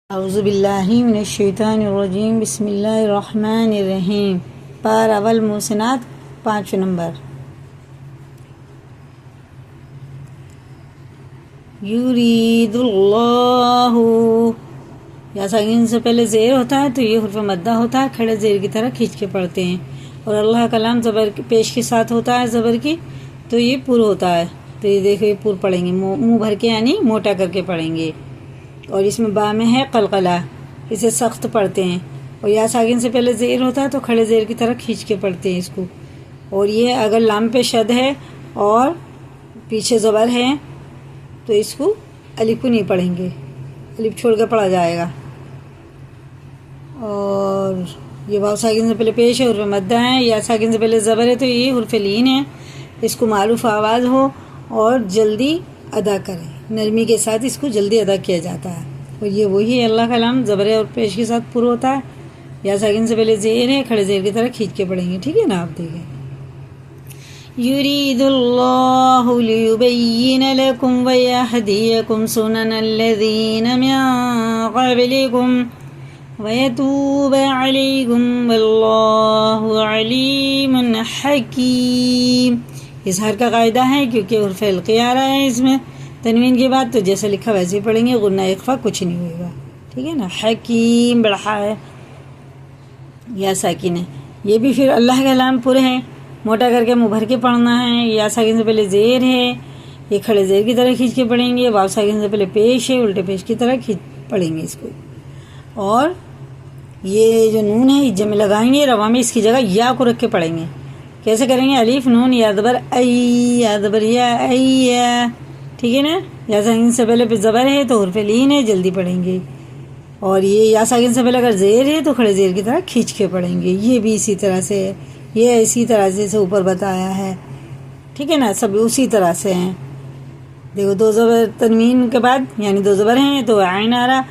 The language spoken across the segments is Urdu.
اعوذ باللہ من الشیطان الرجیم بسم اللہ الرحمن الرحیم پار اول محسنات 5 نمبر. یرید اللہ، یا ساکن سے پہلے زیر ہوتا ہے تو یہ حرف مدہ ہوتا ہے، کھڑے زیر کی طرح کھینچ کے پڑھتے ہیں. اور اللہ کا لام زبر پیش کے ساتھ ہوتا ہے زبر کی، تو یہ پر ہوتا ہے. تو یہ دیکھو، یہ پر پڑھیں گے منہ بھر کے، یعنی موٹا کر کے پڑھیں گے. اور اس میں با میں ہے قلقلہ، اسے سخت پڑھتے ہیں. اور یا ساکن سے پہلے زیر ہوتا ہے تو کھڑے زیر کی طرح کھینچ کے پڑھتے ہیں اس کو. اور یہ اگر لام پہ شد ہے اور پیچھے زبر ہے تو اس کو الف کو نہیں پڑھیں گے، الف چھوڑ کے پڑھا جائے گا. اور یہ واو ساکن سے پہلے پیش ہے، حرف مدہ ہے. یا ساکن سے پہلے زبر ہے تو یہ حرف لین ہے. اس کو معروف آواز ہو اور جلدی ادا کریں، نرمی کے ساتھ اس کو جلدی ادا کیا جاتا ہے. اور یہ وہی ہے، اللہ کا لام زبر اور پیش کے ساتھ پر ہوتا ہے. یا ساکن سے پہلے زیر ہے، کھڑے زیر کی طرح کھینچ کے پڑھیں گے. ٹھیک ہے نا؟ آپ دیکھیں. یرید اللہ لیبین لکم ویہدیکم سنن الذین من قبلکم ویتوب علیکم واللہ علیم حکیم. اظہار کا قاعدہ ہے کیونکہ حرف القی آ رہا ہے اس میں تنوین کے بعد، تو جیسے لکھا ویسے ہی پڑھیں گے، غنہ اخفا کچھ نہیں ہوئے گا. ٹھیک ہے نا؟ حکیم بڑھا ہے یا ساکن ہے. یہ بھی پھر اللہ کا لام پر ہے، موٹا کر کے منہ بھر کے پڑھنا ہے. یا ساکن سے پہلے زیر ہے، یہ کھڑے زیر کی طرح کھینچ کے پڑھیں گے. واو ساکن سے پہلے پیش ہے، الٹے پیش کی طرح پڑھیں گے اس کو. اور یہ جو نون ہے جمع لگائیں گے، روا میں اس کی جگہ یا کو رکھ کے پڑھیں گے. کیسے کریں گے؟ الف نون یا زبر ای، یا زبر یا ای. ٹھیک ہے نا؟ یا ساکن سے پہلے پہ زبر ہے تو حرف لین ہے، جلدی پڑھیں گے. اور یہ یا ساکن سے پہلے اگر زیر ہے تو کھڑے زیر کی طرح کھینچ کے پڑھیں گے. یہ بھی اسی طرح سے ہے، یہ اسی طرح سے اوپر بتایا ہے. ٹھیک ہے نا؟ سب اسی طرح سے ہیں. دیکھو، دو زبر تنوین کے بعد یعنی دو زبر ہیں تو عین آ رہا.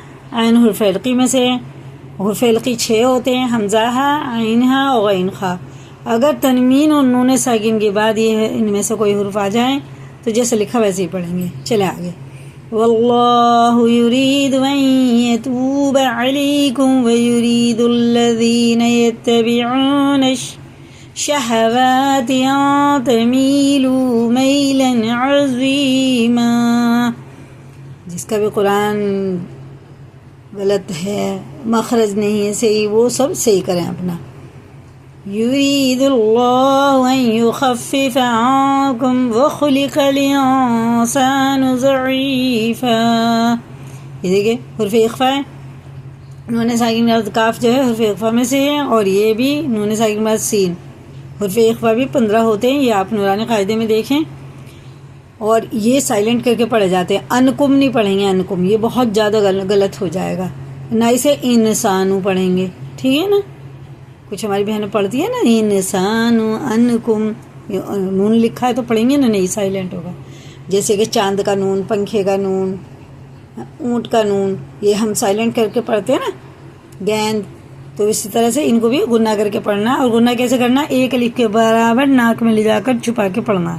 عین حرف القی میں سے ہے. حرف القی 6 ہوتے ہیں: حمزہ ہا، عین ہا اور غین خا. اگر تنوین اور نون ساکن کے بعد یہ ان میں سے کوئی حرف آ جائیں تو جیسے لکھا ویسے ہی پڑھیں گے. چلے آگے. واللہ یرید ان یتوب علیکم ویرید الذین یتبعون الشہوات ان تمیلوا میلا عظیما. جس کا بھی قرآن غلط ہے، مخرج نہیں ہے صحیح، وہ سب صحیح کریں اپنا. یرید اللہ ان یخفف عنکم وخلق الانسان ضعیفا. یہ دیکھیں، حرف اخفا ہے. نون ساکن کے بعد کاف جو ہے حرف اخفا میں سے ہے، اور یہ بھی نون ساکن کے بعد سین. حرف اخفا بھی 15 ہوتے ہیں، یہ آپ نورانی قاعدے میں دیکھیں. اور یہ سائلنٹ کر کے پڑھے جاتے ہیں. انکم نہیں پڑھیں گے، انکم یہ بہت زیادہ غلط ہو جائے گا. نہ اسے انسانو پڑھیں گے. ٹھیک ہے نا؟ کچھ ہماری بہنیں پڑھتی ہے نا انسانو، انکم نون لکھا ہے تو پڑھیں گے نا، نہیں سائلنٹ ہوگا. جیسے کہ چاند کا نون، پنکھے کا نون، اونٹ کا نون، یہ ہم سائلنٹ کر کے پڑھتے ہیں نا. گیند، تو اسی طرح سے ان کو بھی غنہ کر کے پڑھنا. اور غنہ کیسے کرنا؟ ایک الف کے برابر ناک میں لے جا کر چھپا کے پڑھنا.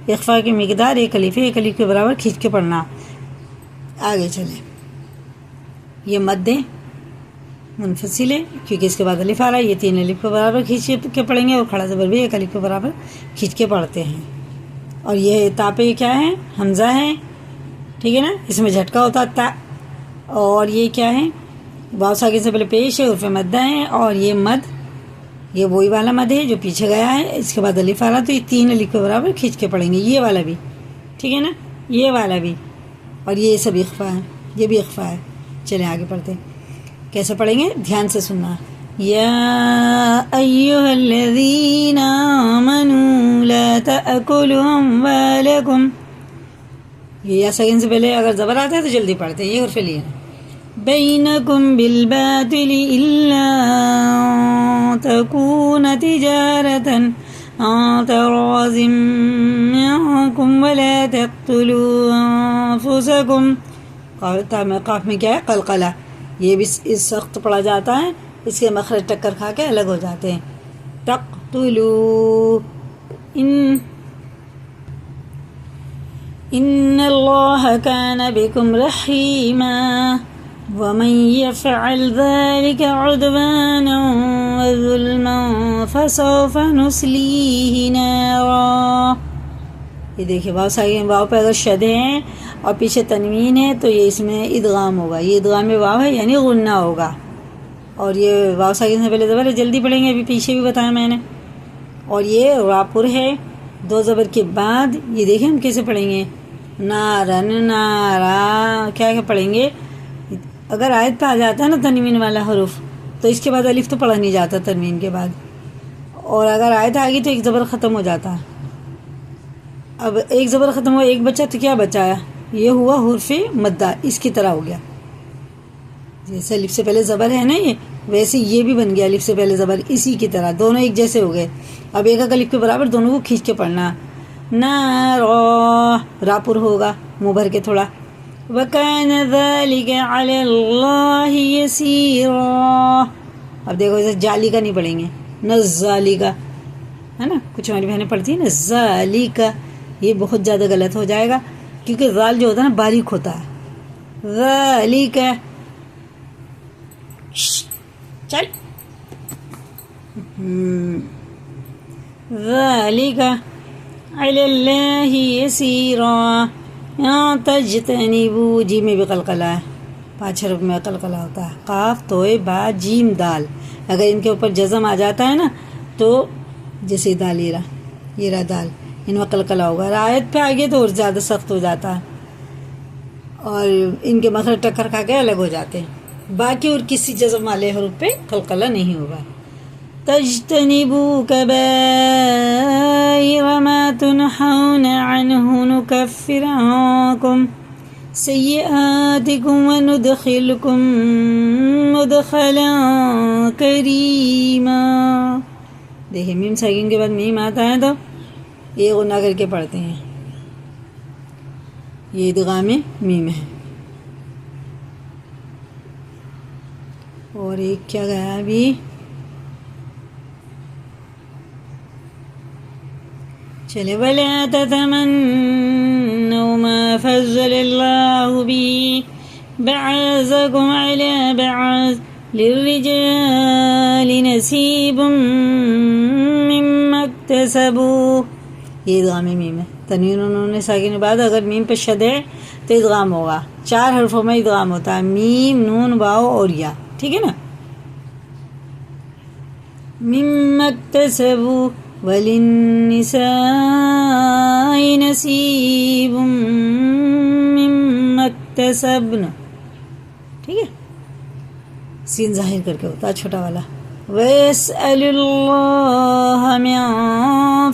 اخفا کی مقدار ایک الف ہے، ایک الف کے برابر کھینچ کے پڑھنا. آگے چلیں. یہ مدیں منفصل ہے کیونکہ اس کے بعد الف آ رہا ہے. یہ 3 الف کے برابر کھینچ کے پڑھیں گے، اور کھڑا زبر بھی ایک الف کے برابر کھینچ کے پڑھتے ہیں. اور یہ تا پہ کیا ہے؟ حمزہ ہے. ٹھیک ہے نا؟ اس میں جھٹکا ہوتا تا. اور یہ کیا ہے؟ واو ساکن سے پہلے پیش ہے، حرف مدہ ہے. اور یہ مد، یہ وہی والا مد ہے جو پیچھے گیا ہے. اس کے بعد الف آ رہا تو یہ 3 الف کے برابر کھینچ کے پڑھیں گے. یہ والا بھی ٹھیک ہے نا؟ یہ والا بھی. اور یہ سب اخفا ہے، یہ بھی اخفا ہے. چلیں آگے پڑھتے ہیں. کیسے پڑھیں گے؟ دھیان سے سننا. یا ایھا الذین آمنوا لا تأکلوا اموالکم. یہ یا ساکن سے پہلے اگر زبر آتا ہے تو جلدی پڑھتے ہیں. یہ حرف لیے بینکم بالباطل الا تکون تجارۃ عن تراض منکم ولا تقتلوا انفسکم. قاف میں کیا ہے؟ قلقلہ. یہ بھی اس سخت پڑھا جاتا ہے، اس کے مخرج ٹکر کھا کے الگ ہو جاتے ہیں. تقتلوا ان اللہ کان بکم رحیما. وَمَن يَفْعَلْ ذَلِكَ عُدْوَانًا وَظُلْمًا فَسَوْفَ نُصْلِيهِ نَارًا. یہ دیکھیں واو ساکن واو پہ اگر شد ہے اور پیچھے تنوین ہے تو یہ اس میں ادغام ہوگا. یہ ادغام میں واو ہے یعنی غنہ ہوگا. اور یہ واو ساکن سے پہلے زبر ہے, جلدی پڑھیں گے, ابھی پیچھے بھی بتایا میں نے. اور یہ راپر ہے, دو زبر کے بعد یہ دیکھیں ہم کیسے پڑھیں گے. نارن نارا کیا پڑھیں گے. اگر آیت پہ آ جاتا ہے نا تنوین والا حروف تو اس کے بعد الف تو پڑھا نہیں جاتا تنوین کے بعد, اور اگر آیت آ گئی تو ایک زبر ختم ہو جاتا. اب ایک زبر ختم ہوا, ایک بچہ, تو کیا بچایا, یہ ہوا حرف مدہ, اس کی طرح ہو گیا. جیسے الف سے پہلے زبر ہے نا یہ, ویسے یہ بھی بن گیا الف سے پہلے زبر, اسی کی طرح دونوں ایک جیسے ہو گئے. اب ایک الف کے برابر دونوں کو کھینچ کے پڑھنا. نارا راپر ہوگا منہ بھر کے تھوڑا. وَكَانَ ذَلِكَ عَلَى اللَّهِ يَسِيرًا. اب دیکھو اسے جالی کا نہیں پڑھیں گے, نزالی کا ہے نا, کچھ ہماری بہنیں پڑھتی ہیں نا زالی کا, یہ بہت زیادہ غلط ہو جائے گا کیونکہ ذال جو ہوتا ہے نا باریک ہوتا ہے. ذالی کا چل ذَلِكَ عَلَى اللَّهِ يَسِيرًا. تجتنبوا, جی میں بھی قلقلہ ہے, 5 حرف میں قلقلہ ہوتا ہے. قاف توئے با جیم دال, اگر ان کے اوپر جزم آ جاتا ہے نا تو جیسے دال یہ رہا دال, ان میں قلقلہ ہوگا. آیت پہ آگے تو اور زیادہ سخت ہو جاتا ہے اور ان کے مخرج ٹکر کھا کے الگ ہو جاتے ہیں. باقی اور کسی جزم والے حروف پہ قلقلہ نہیں ہوگا. تجتنبوا كبائر ما تنهون عنه نكفر عنكم سيئاتكم وندخلكم مدخلا كريما. دیکھیں میم ساکن کے بعد میم آتا ہے تو یہ غنہ کر کے پڑھتے ہیں, یہ ادغام میم ہے. اور ایک کیا گیا ابھی, چلے. وَلَا تَتَمَنَّوْا مَا فَضَّلَ اللَّهُ بِهِ بَعْضَكُمْ عَلَى بَعْضٍ لِلرِّجَالِ نَصِيبٌ مِّمَّا اكْتَسَبُوا. یہ ادغام میم ہے, تنوین انہوں نے ساکن بعد اگر میم پہ شد ہے تو ادغام ہوگا. 4 حرفوں میں ادغام ہوتا ہے, میم, نون, واو اور یا, ٹھیک ہے نا. مِّمَّا اكْتَسَبُوا وَلِلنِّسَاءِ نَصِيبٌ مِّمَّا اكْتَسَبْنَ, ٹھیک ہے. سین ظاہر کر کے ہوتا ہے چھوٹا والا. وَيَسْأَلُ اللَّهَ مِن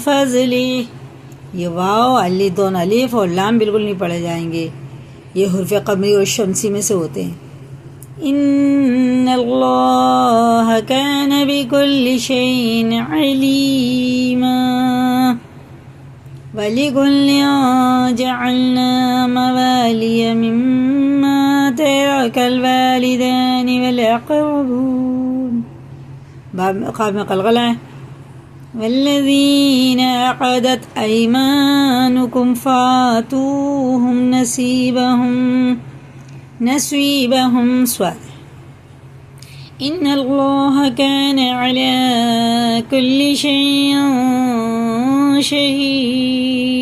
فَضْلِهِ, یہ واو علی دون الف اور لام بالکل نہیں پڑھے جائیں گے, یہ حرف قمری اور شمسی میں سے ہوتے ہیں. ان اللہ کان بکل شیء علیما ولکل جعلنا موالی مما ترک الوالدان والاقربون. خواب میں قلقلہ ہے. والذین عقدت ایمانکم فاتوہم نصیبہم سواد. ان اللہ کان علی کل شیء شہیدا.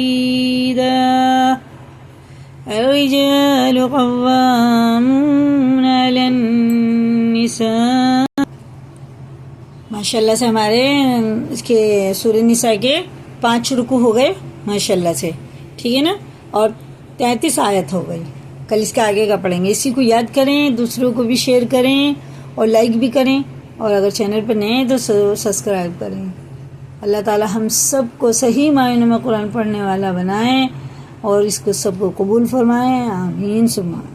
الرجال قوامون علی النساء. ماشاءاللہ سے ہمارے اس کے سورہ نساء کے 5 رکوع ہو گئے ماشاءاللہ سے, ٹھیک ہے نا, اور 33 آیت ہو گئی. کل اس کے آگے کا پڑھیں گے. اسی کو یاد کریں, دوسروں کو بھی شیئر کریں اور لائک بھی کریں, اور اگر چینل پر نئے ہیں تو سبسکرائب کریں. اللہ تعالی ہم سب کو صحیح معنوں میں قرآن پڑھنے والا بنائیں اور اس کو سب کو قبول فرمائیں. آمین ثم آمین.